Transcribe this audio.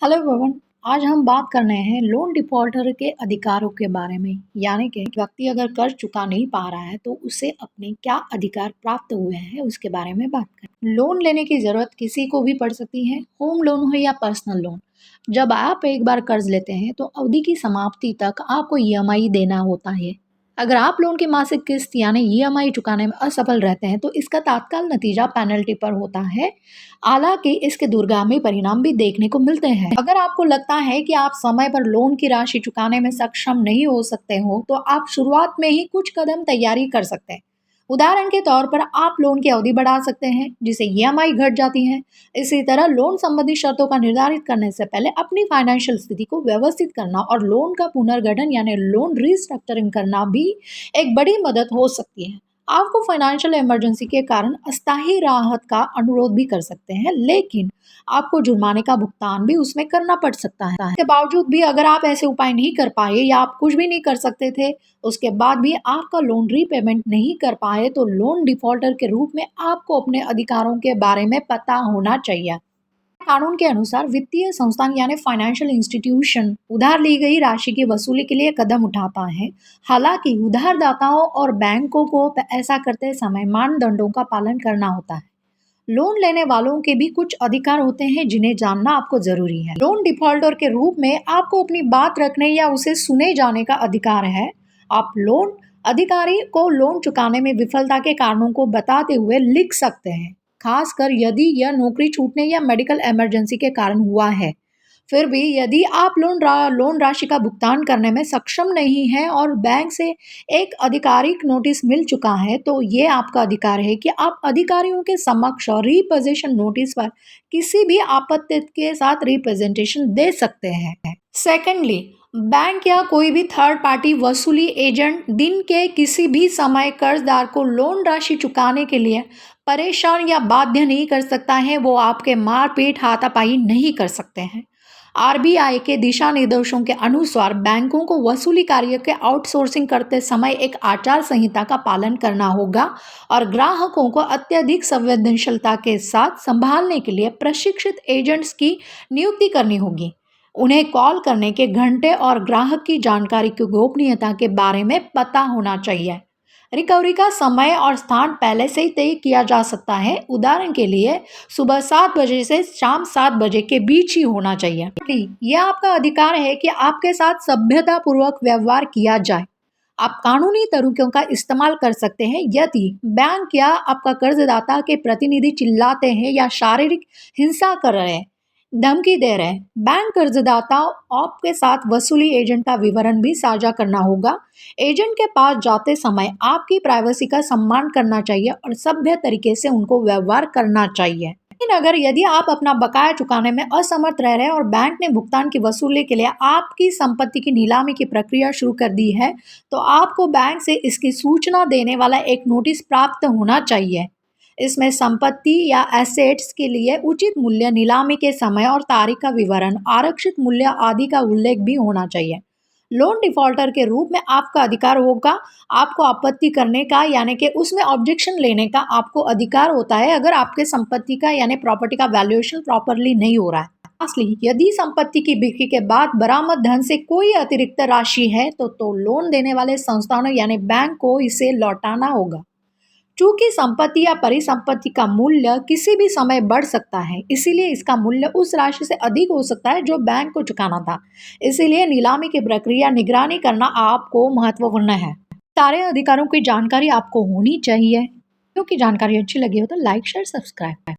Hello everyone. आज हम बात कर रहे हैं लोन डिफॉल्टर के अधिकारों के बारे में। यानी कि व्यक्ति अगर कर्ज चुका नहीं पा रहा है तो उसे अपने क्या अधिकार प्राप्त हुए हैं उसके बारे में बात करें। लोन लेने की जरूरत किसी को भी पड़ सकती है, होम लोन हो या पर्सनल लोन। जब आप एक बार कर्ज लेते हैं तो अवधि की समाप्ति तक आपको ईएमआई देना होता है। अगर आप लोन की मासिक किस्त यानी ईएमआई चुकाने में असफल रहते हैं तो इसका तत्काल नतीजा पेनल्टी पर होता है। हालांकि इसके दूरगामी परिणाम भी देखने को मिलते हैं। अगर आपको लगता है कि आप समय पर लोन की राशि चुकाने में सक्षम नहीं हो सकते हो तो आप शुरुआत में ही कुछ कदम तैयारी कर सकते हैं। उदाहरण के तौर पर आप लोन की अवधि बढ़ा सकते हैं जिससे ईएमआई घट जाती है। इसी तरह लोन संबंधी शर्तों का निर्धारित करने से पहले अपनी फाइनेंशियल स्थिति को व्यवस्थित करना और लोन का पुनर्गठन यानी लोन रिस्ट्रक्चरिंग करना भी एक बड़ी मदद हो सकती है। आपको फाइनेंशियल इमरजेंसी के कारण अस्थायी राहत का अनुरोध भी कर सकते हैं, लेकिन आपको जुर्माने का भुगतान भी उसमें करना पड़ सकता है। इसके बावजूद भी अगर आप ऐसे उपाय नहीं कर पाए या आप कुछ भी नहीं कर सकते थे, उसके बाद भी आपका लोन रीपेमेंट नहीं कर पाए तो लोन डिफॉल्टर के रूप में आपको अपने अधिकारों के बारे में पता होना चाहिए। कानून के अनुसार वित्तीय संस्थान यानी फाइनेंशियल इंस्टीट्यूशन उधार ली गई राशि की वसूली के लिए कदम उठाता है। हालांकि उधारदाताओं और बैंकों को ऐसा करते समय मानदंडों का पालन करना होता है। लोन लेने वालों के भी कुछ अधिकार होते हैं जिन्हें जानना आपको जरूरी है। लोन डिफॉल्टर के रूप में आपको अपनी बात रखने या उसे सुने जाने का अधिकार है। आप लोन अधिकारी को लोन चुकाने में विफलता के कारणों को बताते हुए लिख सकते हैं, खासकर यदि यह नौकरी छूटने या मेडिकल इमरजेंसी के कारण हुआ है। फिर भी यदि आप लोन राशि का भुगतान करने में सक्षम नहीं हैं और बैंक से एक आधिकारिक नोटिस मिल चुका है तो ये आपका अधिकार है कि आप अधिकारियों के समक्ष रिपोजिशन नोटिस पर किसी भी आपत्ति के साथ रिप्रेजेंटेशन दे सकते हैं। सेकेंडली, बैंक या कोई भी थर्ड पार्टी वसूली एजेंट दिन के किसी भी समय कर्जदार को लोन राशि चुकाने के लिए परेशान या बाध्य नहीं कर सकता है। वो आपके मारपीट हाथापाई नहीं कर सकते हैं। आरबीआई के दिशा निर्देशों के अनुसार बैंकों को वसूली कार्य के आउटसोर्सिंग करते समय एक आचार संहिता का पालन करना होगा और ग्राहकों को अत्यधिक संवेदनशीलता के साथ संभालने के लिए प्रशिक्षित एजेंट्स की नियुक्ति करनी होगी। उन्हें कॉल करने के घंटे और ग्राहक की जानकारी की गोपनीयता के बारे में पता होना चाहिए। रिकवरी का समय और स्थान पहले से ही तय किया जा सकता है। उदाहरण के लिए सुबह 7 बजे से शाम 7 बजे के बीच ही होना चाहिए। यह आपका अधिकार है कि आपके साथ सभ्यतापूर्वक व्यवहार किया जाए। आप कानूनी तरीकों का इस्तेमाल कर सकते हैं यदि बैंक या आपका कर्जदाता के प्रतिनिधि चिल्लाते हैं या शारीरिक हिंसा कर रहे हैं, धमकी दे रहे हैं। बैंक कर्जदाता आपके साथ वसूली एजेंट का विवरण भी साझा करना होगा। एजेंट के पास जाते समय आपकी प्राइवेसी का सम्मान करना चाहिए और सभ्य तरीके से उनको व्यवहार करना चाहिए। लेकिन अगर यदि आप अपना बकाया चुकाने में असमर्थ रह रहे हैं और बैंक ने भुगतान की वसूली के लिए आपकी संपत्ति की नीलामी की प्रक्रिया शुरू कर दी है तो आपको बैंक से इसकी सूचना देने वाला एक नोटिस प्राप्त होना चाहिए। इसमें संपत्ति या एसेट्स के लिए उचित मूल्य, नीलामी के समय और तारीख का विवरण, आरक्षित मूल्य आदि का उल्लेख भी होना चाहिए। लोन डिफॉल्टर के रूप में आपका अधिकार होगा आपको आपत्ति करने का, यानी कि उसमें ऑब्जेक्शन लेने का आपको अधिकार होता है अगर आपके संपत्ति का यानी प्रॉपर्टी का वैल्यूएशन प्रॉपरली नहीं हो रहा है। असली यदि संपत्ति की बिक्री के बाद बरामद धन से कोई अतिरिक्त राशि है तो लोन देने वाले संस्थानों यानी बैंक को इसे लौटाना होगा। चूंकि संपत्ति या परिसंपत्ति का मूल्य किसी भी समय बढ़ सकता है, इसीलिए इसका मूल्य उस राशि से अधिक हो सकता है जो बैंक को चुकाना था। इसीलिए नीलामी की प्रक्रिया निगरानी करना आपको महत्वपूर्ण है। सारे अधिकारों की जानकारी आपको होनी चाहिए। क्योंकि जानकारी अच्छी लगी हो तो लाइक शेयर सब्सक्राइब।